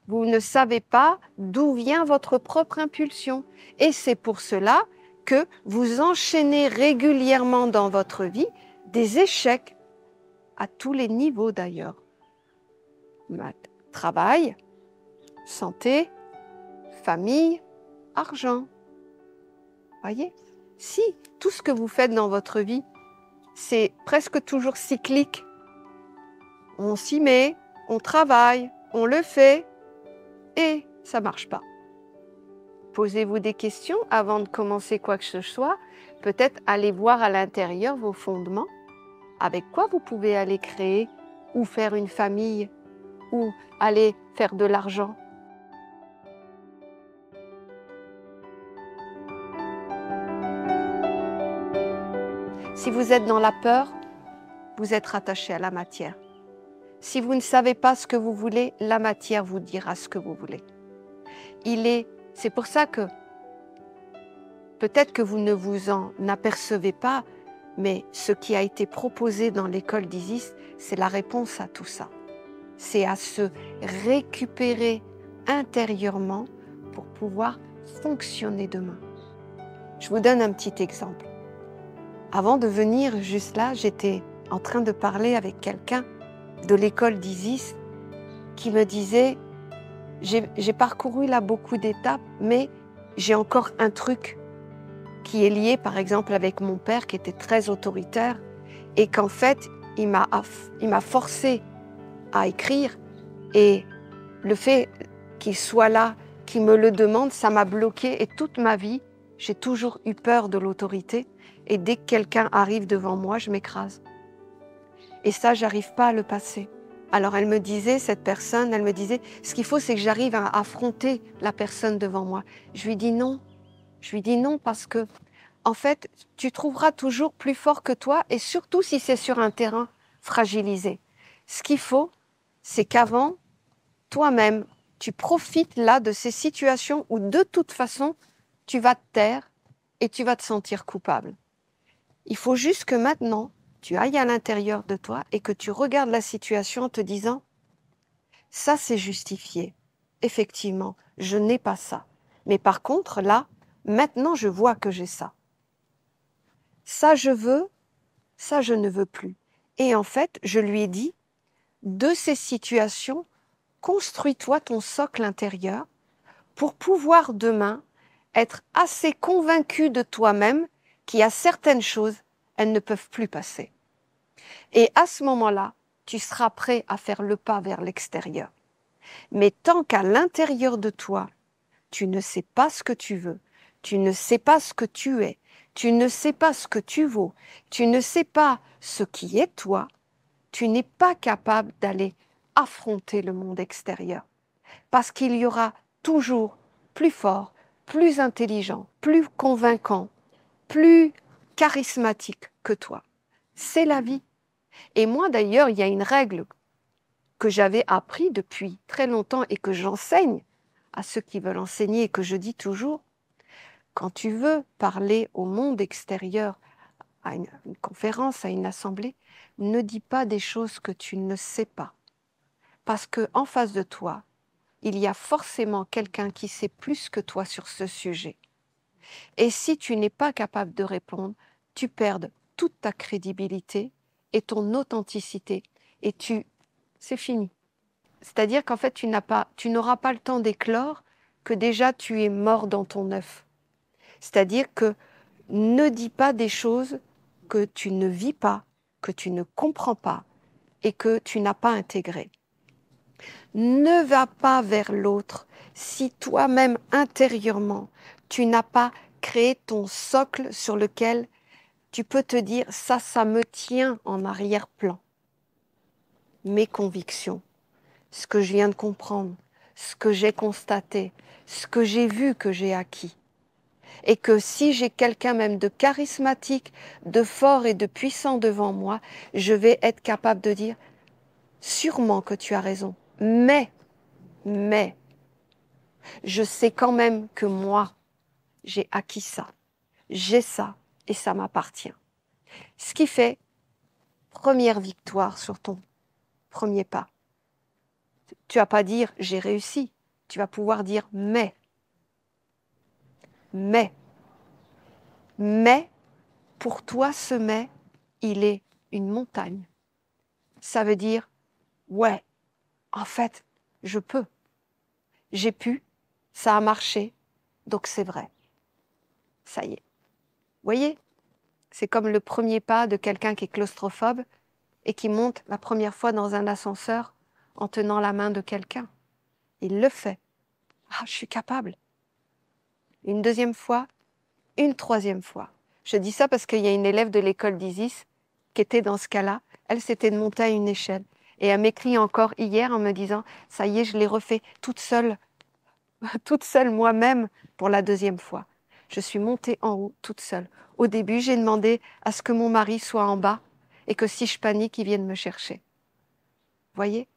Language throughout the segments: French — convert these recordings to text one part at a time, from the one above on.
Vous ne savez pas d'où vient votre propre impulsion. Et c'est pour cela que vous enchaînez régulièrement dans votre vie des échecs, à tous les niveaux d'ailleurs. Travail, santé, famille, argent. Voyez? Si tout ce que vous faites dans votre vie, c'est presque toujours cyclique, on s'y met, on travaille, on le fait, et ça ne marche pas. Posez-vous des questions avant de commencer quoi que ce soit. Peut-être allez voir à l'intérieur vos fondements. Avec quoi vous pouvez aller créer ou faire une famille ou aller faire de l'argent. Si vous êtes dans la peur, vous êtes rattaché à la matière. Si vous ne savez pas ce que vous voulez, la matière vous dira ce que vous voulez. C'est pour ça que peut-être que vous ne vous en apercevez pas, mais ce qui a été proposé dans l'école d'Isis, c'est la réponse à tout ça. C'est à se récupérer intérieurement pour pouvoir fonctionner demain. Je vous donne un petit exemple. Avant de venir juste là, j'étais en train de parler avec quelqu'un de l'école d'Isis qui me disait « J'ai parcouru là beaucoup d'étapes, mais j'ai encore un truc qui est lié par exemple avec mon père qui était très autoritaire et qu'en fait, il m'a forcé à écrire et le fait qu'il soit là, qu'il me le demande, ça m'a bloqué et toute ma vie, j'ai toujours eu peur de l'autorité et dès que quelqu'un arrive devant moi, je m'écrase. Et ça, j'arrive pas à le passer. Alors elle me disait, cette personne, elle me disait, ce qu'il faut, c'est que j'arrive à affronter la personne devant moi. Je lui dis non. Je lui dis non parce que, en fait, tu trouveras toujours plus fort que toi et surtout si c'est sur un terrain fragilisé. Ce qu'il faut, c'est qu'avant, toi-même, tu profites là de ces situations où de toute façon, tu vas te taire et tu vas te sentir coupable. Il faut juste que maintenant, tu ailles à l'intérieur de toi et que tu regardes la situation en te disant « ça c'est justifié, effectivement, je n'ai pas ça. Mais par contre, là, maintenant je vois que j'ai ça. Ça je veux, ça je ne veux plus. » Et en fait, je lui ai dit, de ces situations, construis-toi ton socle intérieur pour pouvoir demain être assez convaincu de toi-même qu'il y a certaines choses, elles ne peuvent plus passer. Et à ce moment-là, tu seras prêt à faire le pas vers l'extérieur. Mais tant qu'à l'intérieur de toi, tu ne sais pas ce que tu veux, tu ne sais pas ce que tu es, tu ne sais pas ce que tu vaux, tu ne sais pas ce qui est toi, tu n'es pas capable d'aller affronter le monde extérieur. Parce qu'il y aura toujours plus fort, plus intelligent, plus convaincant, plus charismatique que toi. C'est la vie. Et moi d'ailleurs, il y a une règle que j'avais appris depuis très longtemps et que j'enseigne à ceux qui veulent enseigner et que je dis toujours, quand tu veux parler au monde extérieur, à une conférence, à une assemblée, ne dis pas des choses que tu ne sais pas. Parce qu'en face de toi, il y a forcément quelqu'un qui sait plus que toi sur ce sujet. Et si tu n'es pas capable de répondre, tu perds toute ta crédibilité et ton authenticité. Et c'est fini. C'est-à-dire qu'en fait, tu n'auras pas le temps d'éclore que déjà tu es mort dans ton œuf. C'est-à-dire que ne dis pas des choses que tu ne vis pas, que tu ne comprends pas et que tu n'as pas intégrées. Ne va pas vers l'autre si toi-même intérieurement, tu n'as pas créé ton socle sur lequel tu peux te dire ça me tient en arrière-plan. Mes convictions, ce que je viens de comprendre, ce que j'ai constaté, ce que j'ai vu, que j'ai acquis. Et que si j'ai quelqu'un même de charismatique, de fort et de puissant devant moi, je vais être capable de dire sûrement que tu as raison, mais, je sais quand même que moi, j'ai acquis ça, j'ai ça et ça m'appartient. Ce qui fait première victoire sur ton premier pas. Tu vas pas dire j'ai réussi, tu vas pouvoir dire mais, pour toi ce mais, il est une montagne. Ça veut dire, ouais, en fait, je peux, j'ai pu, ça a marché, donc c'est vrai. Ça y est. Vous voyez, c'est comme le premier pas de quelqu'un qui est claustrophobe et qui monte la première fois dans un ascenseur en tenant la main de quelqu'un. Il le fait. Ah, je suis capable. Une deuxième fois, une troisième fois. Je dis ça parce qu'il y a une élève de l'école d'Isis qui était dans ce cas-là. Elle, c'était de monter à une échelle. Et elle m'écrit encore hier en me disant « Ça y est, je l'ai refait toute seule moi-même pour la deuxième fois. Je suis montée en haut toute seule. Au début, j'ai demandé à ce que mon mari soit en bas et que si je panique, il vienne me chercher. » Voyez ?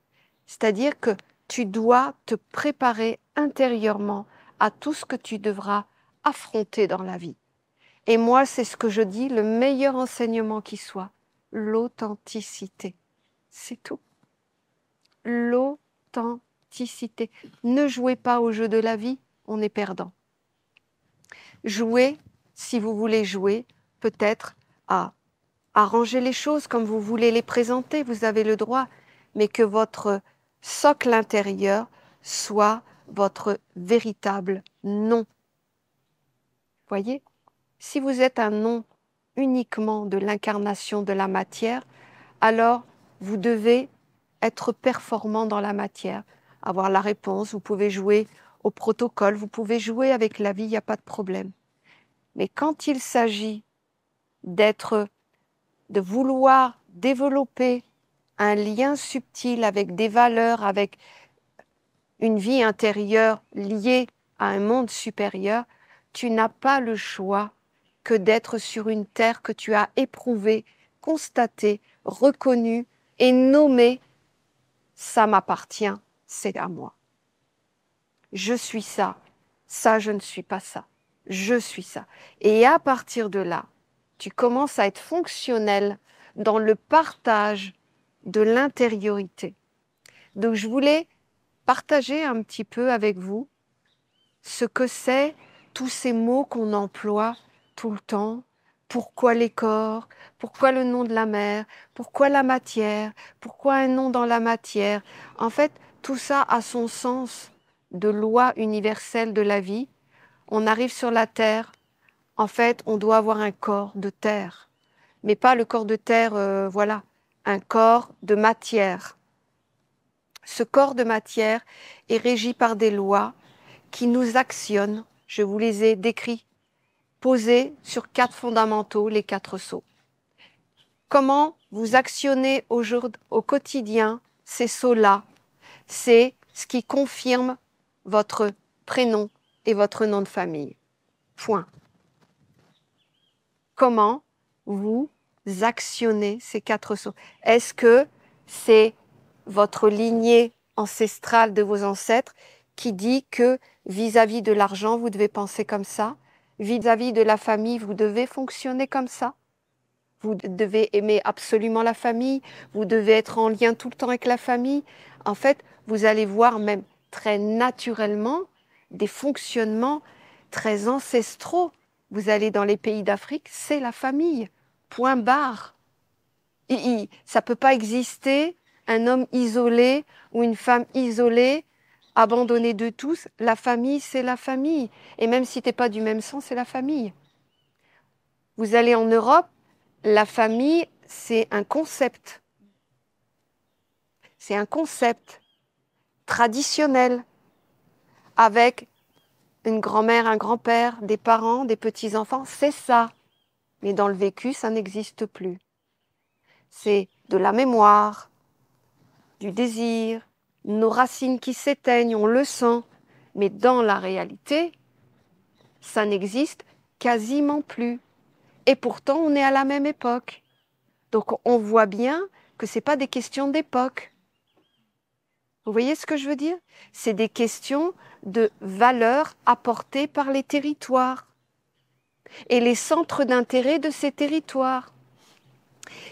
C'est-à-dire que tu dois te préparer intérieurement à tout ce que tu devras affronter dans la vie. Et moi, c'est ce que je dis, le meilleur enseignement qui soit, l'authenticité. C'est tout. L'authenticité. Ne jouez pas au jeu de la vie, on est perdant. Jouez, si vous voulez jouer, peut-être à arranger les choses comme vous voulez les présenter, vous avez le droit, mais que votre socle intérieur soit votre véritable non. Voyez ? Si vous êtes un non uniquement de l'incarnation de la matière, alors vous devez être performant dans la matière, avoir la réponse, vous pouvez jouer au protocole, vous pouvez jouer avec la vie, il n'y a pas de problème. Mais quand il s'agit de vouloir développer un lien subtil avec des valeurs, avec une vie intérieure liée à un monde supérieur, tu n'as pas le choix que d'être sur une terre que tu as éprouvée, constatée, reconnue et nommée. Ça m'appartient, c'est à moi. Je suis ça, ça je ne suis pas ça, je suis ça. Et à partir de là, tu commences à être fonctionnel dans le partage de l'intériorité. Donc je voulais partager un petit peu avec vous ce que c'est tous ces mots qu'on emploie tout le temps. Pourquoi les corps? Pourquoi le nom de la mer? Pourquoi la matière? Pourquoi un nom dans la matière? En fait, tout ça a son sens de loi universelle de la vie. On arrive sur la terre, en fait, on doit avoir un corps de terre, mais pas le corps de terre, voilà, un corps de matière. Ce corps de matière est régi par des lois qui nous actionnent, je vous les ai décrits, posés sur 4 fondamentaux, les 4 sceaux. Comment vous actionnez au quotidien ces sceaux-là? C'est ce qui confirme votre prénom et votre nom de famille. Point. Comment vous actionnez ces 4 sceaux? Est-ce que c'est votre lignée ancestrale de vos ancêtres qui dit que vis-à-vis de l'argent, vous devez penser comme ça? Vis-à-vis de la famille, vous devez fonctionner comme ça? Vous devez aimer absolument la famille, vous devez être en lien tout le temps avec la famille. En fait, vous allez voir même très naturellement des fonctionnements très ancestraux. Vous allez dans les pays d'Afrique, c'est la famille, point barre. Ça ne peut pas exister un homme isolé ou une femme isolée, abandonnée de tous. La famille, c'est la famille. Et même si tu n'es pas du même sang, c'est la famille. Vous allez en Europe, la famille, c'est un concept. C'est un concept traditionnel avec une grand-mère, un grand-père, des parents, des petits-enfants. C'est ça. Mais dans le vécu, ça n'existe plus. C'est de la mémoire, du désir, nos racines qui s'éteignent, on le sent. Mais dans la réalité, ça n'existe quasiment plus. Et pourtant, on est à la même époque. Donc, on voit bien que ce n'est pas des questions d'époque. Vous voyez ce que je veux dire? C'est des questions de valeurs apportées par les territoires et les centres d'intérêt de ces territoires.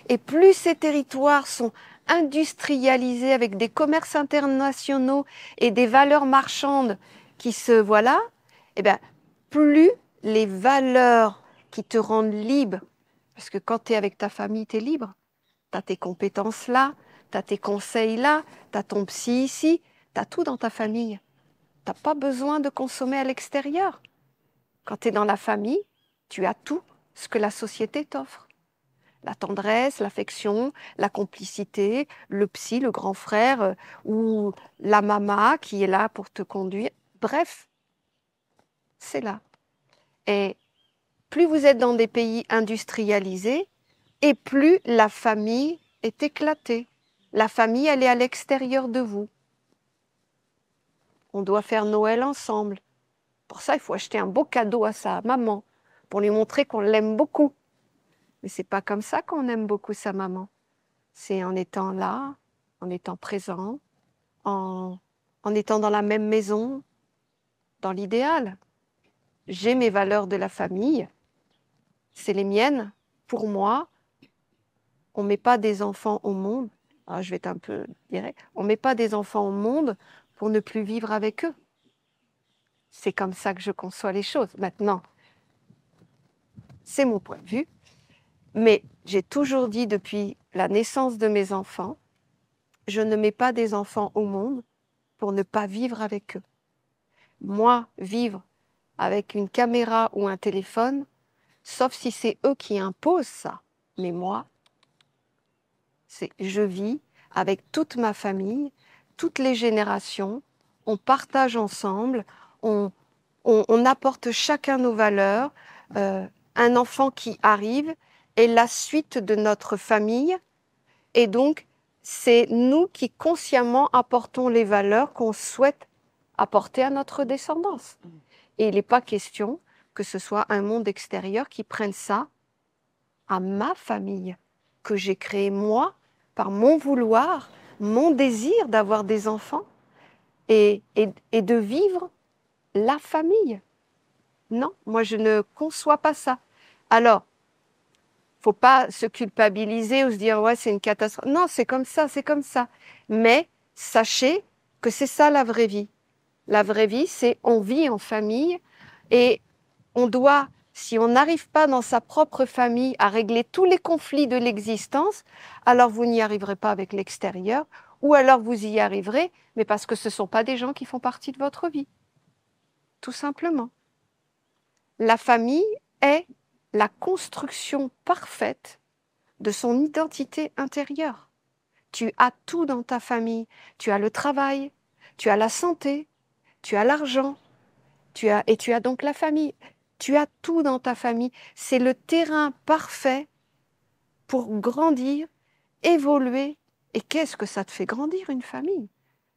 Et plus ces territoires sont industrialisé avec des commerces internationaux et des valeurs marchandes qui se voilà, eh bien, plus les valeurs qui te rendent libre, parce que quand tu es avec ta famille, tu es libre, tu as tes compétences là, tu as tes conseils là, tu as ton psy ici, tu as tout dans ta famille. Tu n'as pas besoin de consommer à l'extérieur. Quand tu es dans la famille, tu as tout ce que la société t'offre. La tendresse, l'affection, la complicité, le psy, le grand frère ou la maman qui est là pour te conduire. Bref, c'est là. Et plus vous êtes dans des pays industrialisés, et plus la famille est éclatée. La famille, elle est à l'extérieur de vous. On doit faire Noël ensemble. Pour ça, il faut acheter un beau cadeau à sa maman, pour lui montrer qu'on l'aime beaucoup. Mais c'est pas comme ça qu'on aime beaucoup sa maman. C'est en étant là, en étant présent, en étant dans la même maison, dans l'idéal. J'ai mes valeurs de la famille, c'est les miennes. Pour moi, on ne met pas des enfants au monde, alors je vais être un peu direct, on ne met pas des enfants au monde pour ne plus vivre avec eux. C'est comme ça que je conçois les choses. Maintenant, c'est mon point de vue, mais j'ai toujours dit depuis la naissance de mes enfants, je ne mets pas des enfants au monde pour ne pas vivre avec eux. Moi, vivre avec une caméra ou un téléphone, sauf si c'est eux qui imposent ça. Mais moi, je vis avec toute ma famille, toutes les générations, on partage ensemble, on apporte chacun nos valeurs. Un enfant qui arrive est la suite de notre famille et donc c'est nous qui consciemment apportons les valeurs qu'on souhaite apporter à notre descendance. Et il n'est pas question que ce soit un monde extérieur qui prenne ça à ma famille, que j'ai créée moi, par mon vouloir, mon désir d'avoir des enfants et de vivre la famille. Non, moi je ne conçois pas ça. Alors, faut pas se culpabiliser ou se dire ouais c'est une catastrophe. Non, c'est comme ça, c'est comme ça. Mais sachez que c'est ça la vraie vie. La vraie vie, c'est on vit en famille et on doit, si on n'arrive pas dans sa propre famille à régler tous les conflits de l'existence, alors vous n'y arriverez pas avec l'extérieur, ou alors vous y arriverez, mais parce que ce ne sont pas des gens qui font partie de votre vie. Tout simplement. La famille est la construction parfaite de son identité intérieure. Tu as tout dans ta famille. Tu as le travail, tu as la santé, tu as l'argent, tu as donc la famille. Tu as tout dans ta famille. C'est le terrain parfait pour grandir, évoluer. Et qu'est-ce que ça te fait grandir, une famille?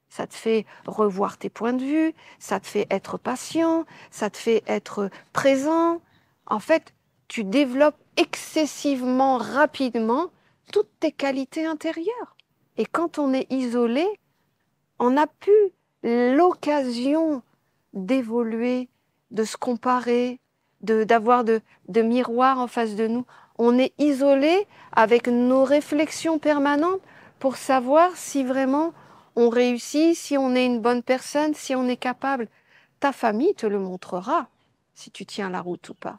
Ça te fait revoir tes points de vue, ça te fait être patient, ça te fait être présent. En fait, tu développes excessivement rapidement toutes tes qualités intérieures. Et quand on est isolé, on n'a plus l'occasion d'évoluer, de se comparer, d'avoir de miroirs en face de nous. On est isolé avec nos réflexions permanentes pour savoir si vraiment on réussit, si on est une bonne personne, si on est capable. Ta famille te le montrera si tu tiens la route ou pas.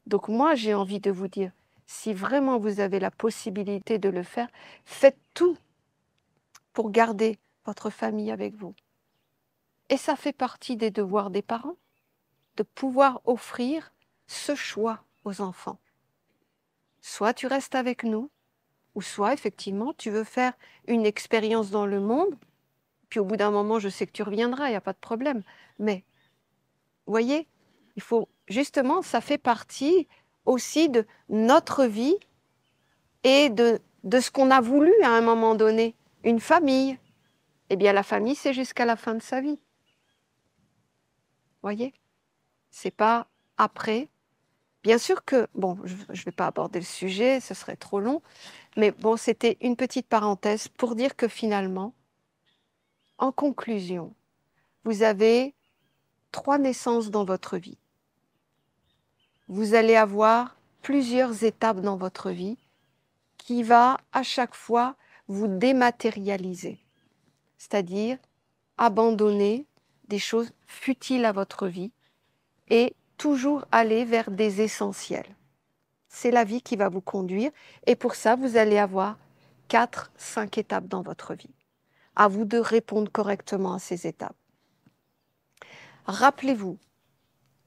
Donc moi, j'ai envie de vous dire, si vraiment vous avez la possibilité de le faire, faites tout pour garder votre famille avec vous. Et ça fait partie des devoirs des parents, de pouvoir offrir ce choix aux enfants. Soit tu restes avec nous, ou soit effectivement tu veux faire une expérience dans le monde, puis au bout d'un moment je sais que tu reviendras, il n'y a pas de problème. Mais, vous voyez, il faut justement, ça fait partie aussi de notre vie et de ce qu'on a voulu à un moment donné. Une famille, eh bien la famille c'est jusqu'à la fin de sa vie. Voyez, c'est pas après. Bien sûr que, bon, je ne vais pas aborder le sujet, ce serait trop long, mais bon, c'était une petite parenthèse pour dire que finalement, en conclusion, vous avez 3 naissances dans votre vie. Vous allez avoir plusieurs étapes dans votre vie qui va à chaque fois vous dématérialiser, c'est-à-dire abandonner des choses futiles à votre vie et toujours aller vers des essentiels. C'est la vie qui va vous conduire et pour ça, vous allez avoir 4, 5 étapes dans votre vie. À vous de répondre correctement à ces étapes. Rappelez-vous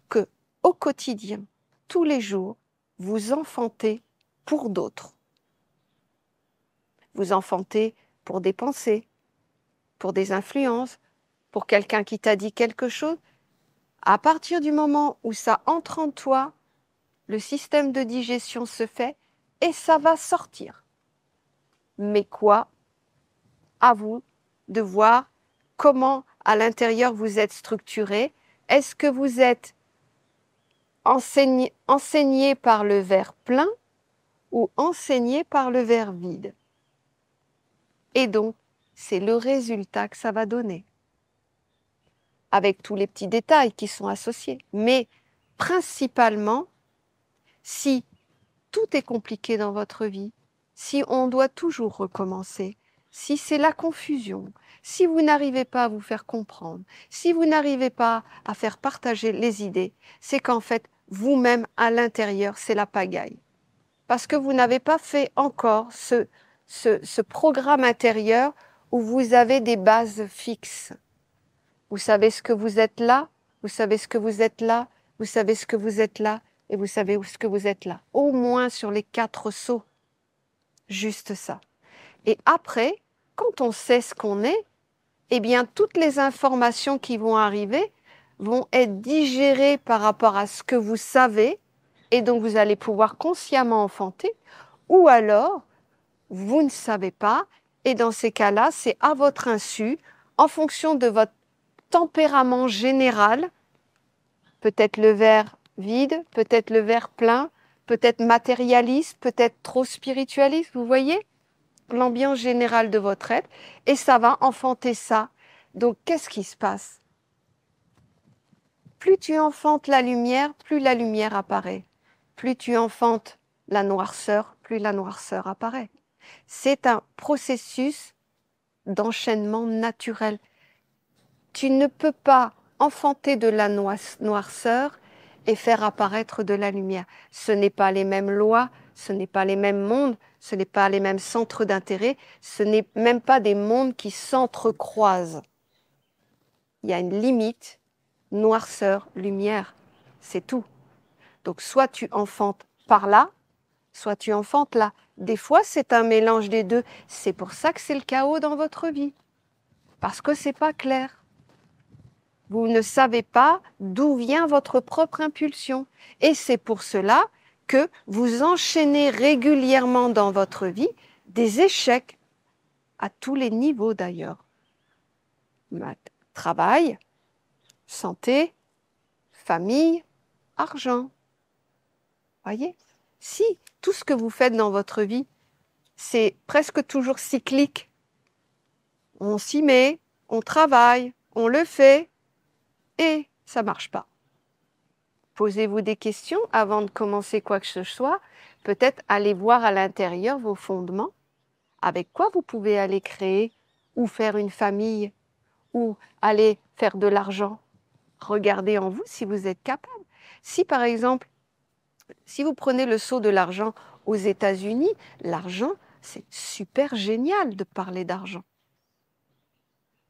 que au quotidien, tous les jours, vous enfantez pour d'autres. Vous enfantez pour des pensées, pour des influences, pour quelqu'un qui t'a dit quelque chose. À partir du moment où ça entre en toi, le système de digestion se fait et ça va sortir. Mais quoi? À vous de voir comment à l'intérieur vous êtes structuré. Est-ce que vous êtes enseigné par le verre plein ou enseigné par le verre vide? Et donc, c'est le résultat que ça va donner, avec tous les petits détails qui sont associés. Mais principalement, si tout est compliqué dans votre vie, si on doit toujours recommencer, si c'est la confusion, si vous n'arrivez pas à vous faire comprendre, si vous n'arrivez pas à faire partager les idées, c'est qu'en fait, vous-même, à l'intérieur, c'est la pagaille. Parce que vous n'avez pas fait encore ce programme intérieur où vous avez des bases fixes. Vous savez ce que vous êtes là, vous savez ce que vous êtes là, vous savez ce que vous êtes là, et vous savez ce que vous êtes là. Au moins sur les 4 sauts. Juste ça. Et après, quand on sait ce qu'on est, eh bien, toutes les informations qui vont arriver vont être digérées par rapport à ce que vous savez, et donc vous allez pouvoir consciemment enfanter, ou alors, vous ne savez pas, et dans ces cas-là, c'est à votre insu, en fonction de votre tempérament général, peut-être le verre vide, peut-être le verre plein, peut-être matérialiste, peut-être trop spiritualiste, vous voyez l'ambiance générale de votre être, et ça va enfanter ça. Donc, qu'est-ce qui se passe? Plus tu enfantes la lumière, plus la lumière apparaît. Plus tu enfantes la noirceur, plus la noirceur apparaît. C'est un processus d'enchaînement naturel. Tu ne peux pas enfanter de la noirceur et faire apparaître de la lumière. Ce n'est pas les mêmes lois, ce n'est pas les mêmes mondes, ce n'est pas les mêmes centres d'intérêt, ce n'est même pas des mondes qui s'entrecroisent. Il y a une limite, noirceur, lumière, c'est tout. Donc soit tu enfantes par là, soit tu enfantes là. Des fois, c'est un mélange des deux. C'est pour ça que c'est le chaos dans votre vie. Parce que c'est pas clair. Vous ne savez pas d'où vient votre propre impulsion. Et c'est pour cela que vous enchaînez régulièrement dans votre vie des échecs, à tous les niveaux d'ailleurs. Travail, santé, famille, argent. Voyez? Si tout ce que vous faites dans votre vie, c'est presque toujours cyclique, on s'y met, on travaille, on le fait, et ça ne marche pas. Posez-vous des questions avant de commencer quoi que ce soit. Peut-être allez voir à l'intérieur vos fondements, avec quoi vous pouvez aller créer ou faire une famille ou aller faire de l'argent. Regardez en vous si vous êtes capable. Si par exemple, si vous prenez le saut de l'argent aux États-Unis, l'argent, c'est super génial de parler d'argent.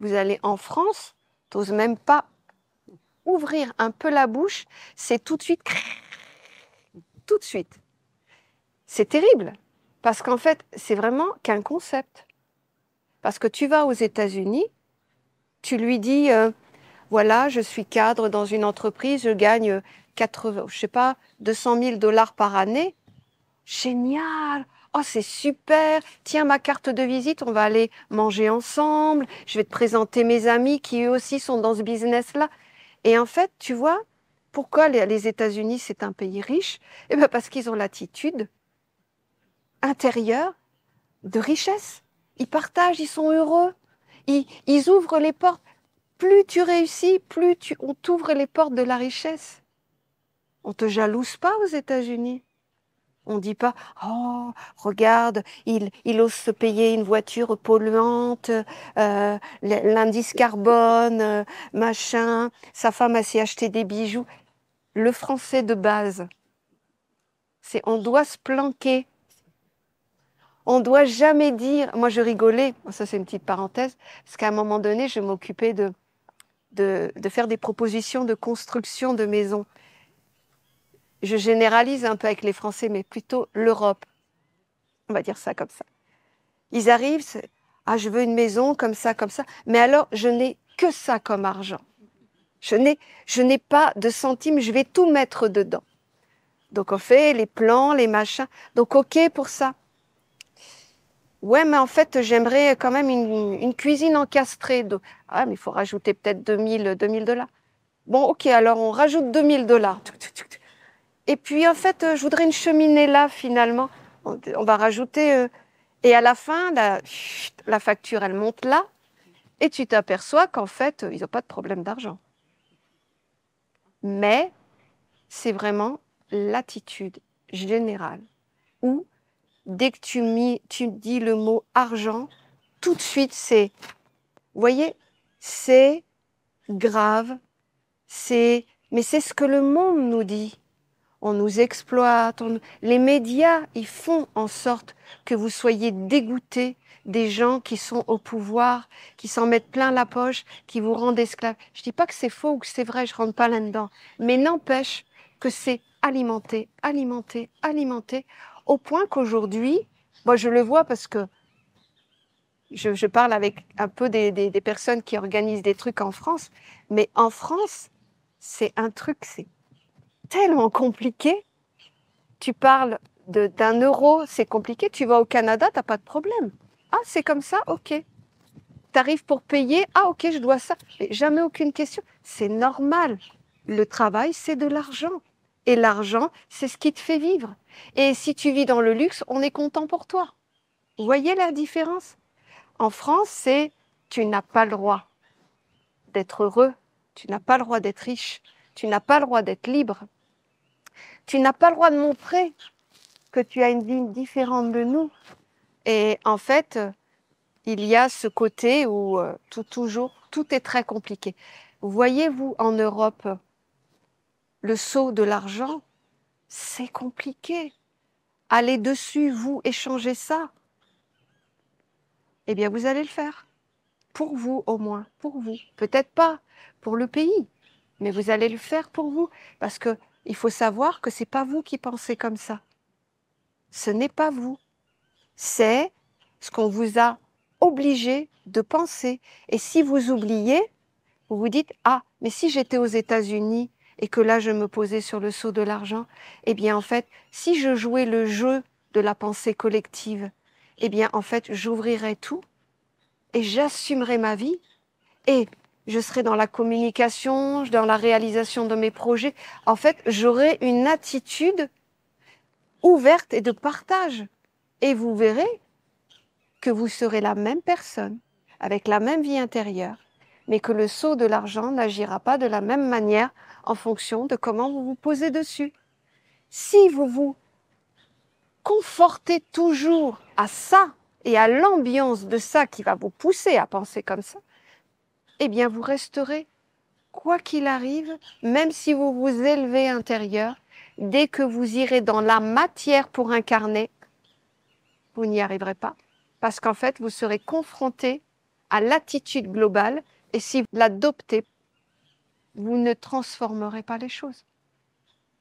Vous allez en France, tu n'oses même pas ouvrir un peu la bouche, c'est tout de suite, tout de suite. C'est terrible, parce qu'en fait, c'est vraiment qu'un concept. Parce que tu vas aux États-Unis, tu lui dis, voilà, je suis cadre dans une entreprise, je gagne 200 000 $ par année. Génial! Oh, c'est super! Tiens, ma carte de visite, on va aller manger ensemble. Je vais te présenter mes amis qui eux aussi sont dans ce business-là. Et en fait, tu vois, pourquoi les États-Unis, c'est un pays riche? Eh bien, parce qu'ils ont l'attitude intérieure de richesse. Ils partagent, ils sont heureux. Ils ouvrent les portes. Plus tu réussis, on t'ouvre les portes de la richesse. On ne te jalouse pas aux États-Unis. On ne dit pas, oh, regarde, il ose se payer une voiture polluante, l'indice carbone, machin, sa femme a s'est acheté des bijoux. Le français de base, c'est on doit se planquer. On doit jamais dire, moi je rigolais, ça c'est une petite parenthèse, parce qu'à un moment donné, je m'occupais de faire des propositions de construction de maisons. Je généralise un peu avec les Français, mais plutôt l'Europe. On va dire ça comme ça. Ils arrivent, ah, je veux une maison comme ça, comme ça. Mais alors, je n'ai que ça comme argent. Je n'ai pas de centimes, je vais tout mettre dedans. Donc, on fait les plans, les machins. Donc, OK pour ça. Ouais, mais en fait, j'aimerais quand même une cuisine encastrée. Ah, mais il faut rajouter peut-être 2000 $. Bon, OK, alors on rajoute 2000 $. Et puis, en fait, je voudrais une cheminée là, finalement. On va rajouter... et à la fin, la facture, elle monte là. Et tu t'aperçois qu'en fait, ils n'ont pas de problème d'argent. Mais c'est vraiment l'attitude générale où, dès que tu dis le mot argent, tout de suite, c'est... Vous voyez, c'est grave. Mais c'est ce que le monde nous dit. On nous exploite. Les médias, ils font en sorte que vous soyez dégoûtés des gens qui sont au pouvoir, qui s'en mettent plein la poche, qui vous rendent esclaves. Je ne dis pas que c'est faux ou que c'est vrai, je ne rentre pas là-dedans. Mais n'empêche que c'est alimenté, alimenté, alimenté, au point qu'aujourd'hui, moi je le vois parce que je parle avec un peu des personnes qui organisent des trucs en France, mais en France, c'est un truc, c'est tellement compliqué. Tu parles d'un euro, c'est compliqué. Tu vas au Canada, tu n'as pas de problème. Ah, c'est comme ça, ok. Tu arrives pour payer, ah ok, je dois ça. Mais jamais aucune question. C'est normal. Le travail, c'est de l'argent. Et l'argent, c'est ce qui te fait vivre. Et si tu vis dans le luxe, on est content pour toi. Vous voyez la différence? En France, c'est tu n'as pas le droit d'être heureux, tu n'as pas le droit d'être riche, tu n'as pas le droit d'être libre, tu n'as pas le droit de montrer que tu as une vie différente de nous. Et en fait, il y a ce côté où toujours, tout est très compliqué. Voyez-vous, en Europe, le saut de l'argent, c'est compliqué. Allez dessus, vous, échangez ça. Eh bien, vous allez le faire. Pour vous, au moins, pour vous. Peut-être pas pour le pays, mais vous allez le faire pour vous. Parce que il faut savoir que ce n'est pas vous qui pensez comme ça. Ce n'est pas vous. C'est ce qu'on vous a obligé de penser. Et si vous oubliez, vous vous dites « Ah, mais si j'étais aux États-Unis et que là, je me posais sur le seau de l'argent, eh bien, en fait, si je jouais le jeu de la pensée collective, eh bien, en fait, j'ouvrirais tout et j'assumerais ma vie et je serais dans la communication, dans la réalisation de mes projets. En fait, j'aurais une attitude ouverte et de partage. Et vous verrez que vous serez la même personne, avec la même vie intérieure, mais que le sceau de l'argent n'agira pas de la même manière en fonction de comment vous vous posez dessus. Si vous vous confortez toujours à ça et à l'ambiance de ça qui va vous pousser à penser comme ça, eh bien vous resterez, quoi qu'il arrive, même si vous vous élevez intérieur, dès que vous irez dans la matière pour incarner, vous n'y arriverez pas. Parce qu'en fait, vous serez confronté à l'attitude globale et si vous l'adoptez, vous ne transformerez pas les choses.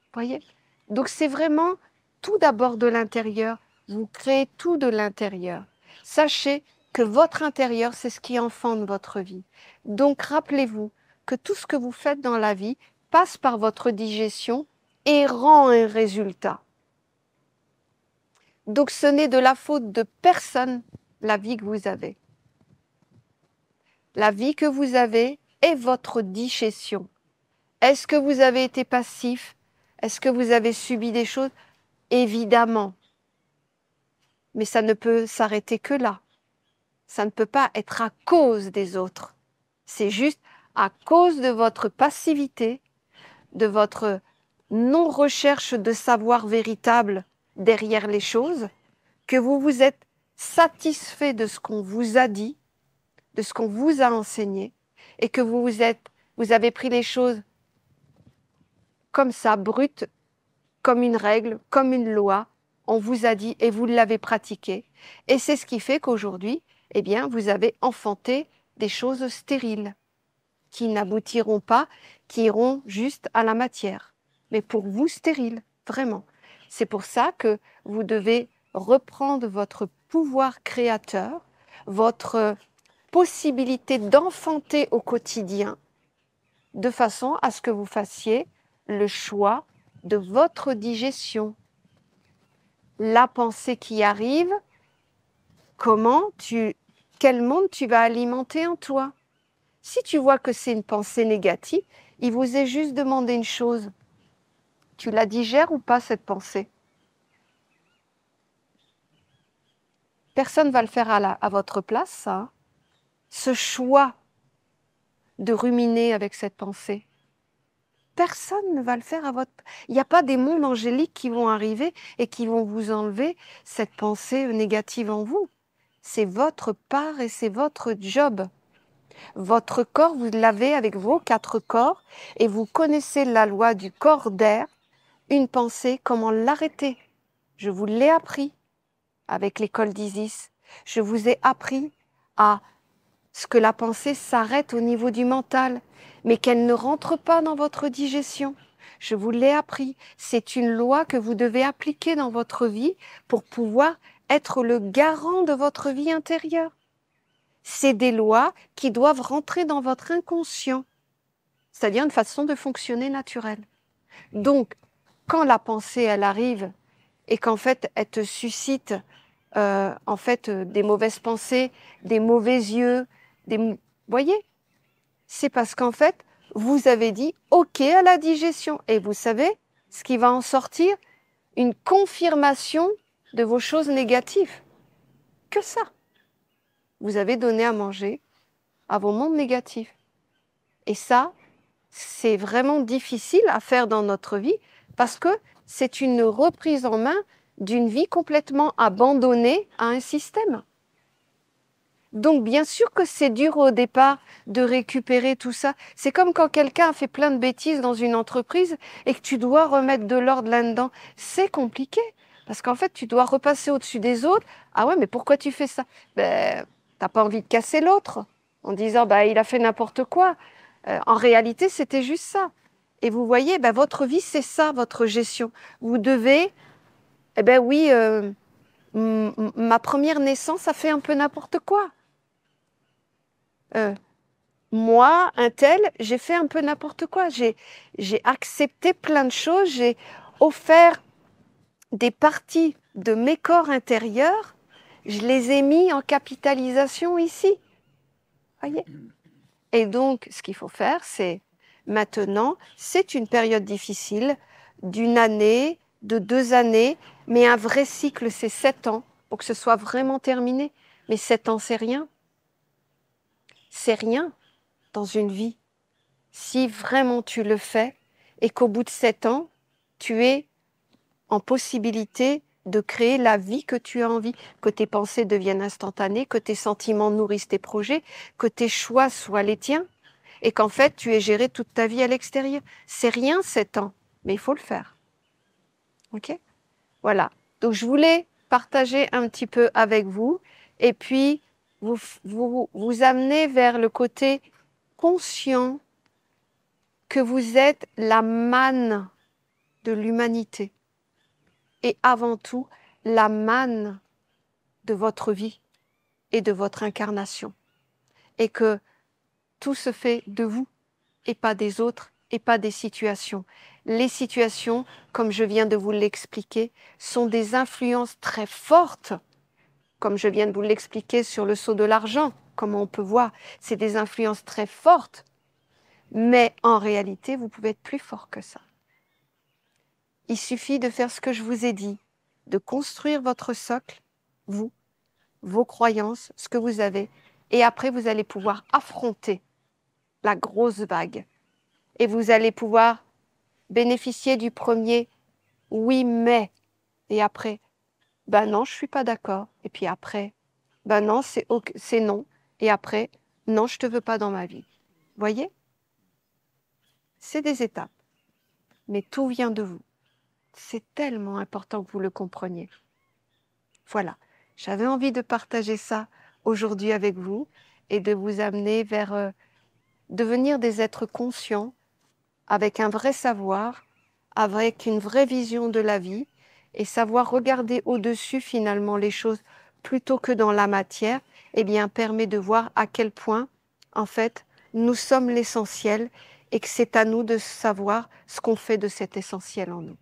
Vous voyez? Donc c'est vraiment tout d'abord de l'intérieur. Vous créez tout de l'intérieur. Sachez que votre intérieur, c'est ce qui enfante votre vie. Donc rappelez-vous que tout ce que vous faites dans la vie passe par votre digestion et rend un résultat. Donc ce n'est de la faute de personne la vie que vous avez. La vie que vous avez est votre digestion. Est-ce que vous avez été passif? Est-ce que vous avez subi des choses? Évidemment. Mais ça ne peut s'arrêter que là. Ça ne peut pas être à cause des autres. C'est juste à cause de votre passivité, de votre non-recherche de savoir véritable, derrière les choses, que vous vous êtes satisfait de ce qu'on vous a dit, de ce qu'on vous a enseigné, et que vous avez pris les choses comme ça, brutes, comme une règle, comme une loi, on vous a dit et vous l'avez pratiqué. Et c'est ce qui fait qu'aujourd'hui, eh bien, vous avez enfanté des choses stériles, qui n'aboutiront pas, qui iront juste à la matière. Mais pour vous, stériles, vraiment. C'est pour ça que vous devez reprendre votre pouvoir créateur, votre possibilité d'enfanter au quotidien, de façon à ce que vous fassiez le choix de votre digestion. La pensée qui arrive, quel monde tu vas alimenter en toi? Si tu vois que c'est une pensée négative, il vous est juste demandé une chose. Tu la digères ou pas, cette pensée? Personne ne va le faire à votre place, ça. Hein. Ce choix de ruminer avec cette pensée. Personne ne va le faire à votre... Il n'y a pas des mondes angéliques qui vont arriver et qui vont vous enlever cette pensée négative en vous. C'est votre part et c'est votre job. Votre corps, vous l'avez avec vos 4 corps et vous connaissez la loi du corps d'air. Une pensée, comment l'arrêter? Je vous l'ai appris avec l'école d'Isis. Je vous ai appris à ce que la pensée s'arrête au niveau du mental, mais qu'elle ne rentre pas dans votre digestion. Je vous l'ai appris. C'est une loi que vous devez appliquer dans votre vie pour pouvoir être le garant de votre vie intérieure. C'est des lois qui doivent rentrer dans votre inconscient, c'est-à-dire une façon de fonctionner naturelle. Donc, quand la pensée, elle arrive et qu'en fait, elle te suscite des mauvaises pensées, des mauvais yeux, voyez, c'est parce qu'en fait, vous avez dit OK à la digestion. Et vous savez, ce qui va en sortir, une confirmation de vos choses négatives. Que ça. Vous avez donné à manger à vos mondes négatifs. Et ça, c'est vraiment difficile à faire dans notre vie parce que c'est une reprise en main d'une vie complètement abandonnée à un système. Donc bien sûr que c'est dur au départ de récupérer tout ça. C'est comme quand quelqu'un a fait plein de bêtises dans une entreprise et que tu dois remettre de l'ordre là-dedans. C'est compliqué parce qu'en fait tu dois repasser au-dessus des autres. Ah ouais, mais pourquoi tu fais ça? Ben, t'as pas envie de casser l'autre en disant bah il a fait n'importe quoi. En réalité, c'était juste ça. Et vous voyez, ben, votre vie, c'est ça, votre gestion. Vous devez, eh ben oui, ma première naissance a fait un peu n'importe quoi. Moi, un tel, j'ai fait un peu n'importe quoi. J'ai accepté plein de choses. J'ai offert des parties de mes corps intérieurs. Je les ai mis en capitalisation ici. Voyez? Et donc, ce qu'il faut faire, c'est maintenant, c'est une période difficile d'1 année, de 2 années, mais un vrai cycle, c'est 7 ans pour que ce soit vraiment terminé. Mais 7 ans, c'est rien. C'est rien dans une vie. Si vraiment tu le fais et qu'au bout de 7 ans, tu es en possibilité de créer la vie que tu as envie, que tes pensées deviennent instantanées, que tes sentiments nourrissent tes projets, que tes choix soient les tiens et qu'en fait, tu aies géré toute ta vie à l'extérieur. C'est rien 7 ans, mais il faut le faire. Ok? Voilà. Donc, je voulais partager un petit peu avec vous et puis vous amener vers le côté conscient que vous êtes la manne de l'humanité et avant tout la manne de votre vie et de votre incarnation et que tout se fait de vous et pas des autres et pas des situations. Les situations, comme je viens de vous l'expliquer, sont des influences très fortes, comme je viens de vous l'expliquer sur le sceau de l'argent, comme on peut voir, c'est des influences très fortes, mais en réalité, vous pouvez être plus fort que ça. Il suffit de faire ce que je vous ai dit, de construire votre socle, vous, vos croyances, ce que vous avez, et après vous allez pouvoir affronter la grosse vague. Et vous allez pouvoir bénéficier du premier « oui, mais ». Et après, ben non, je suis pas d'accord. Et puis après, ben non, c'est non. Et après, non, je te veux pas dans ma vie. Voyez? C'est des étapes. Mais tout vient de vous. C'est tellement important que vous le compreniez. Voilà. J'avais envie de partager ça aujourd'hui avec vous et de vous amener vers devenir des êtres conscients avec un vrai savoir, avec une vraie vision de la vie et savoir regarder au-dessus finalement les choses plutôt que dans la matière, eh bien permet de voir à quel point en fait nous sommes l'essentiel et que c'est à nous de savoir ce qu'on fait de cet essentiel en nous.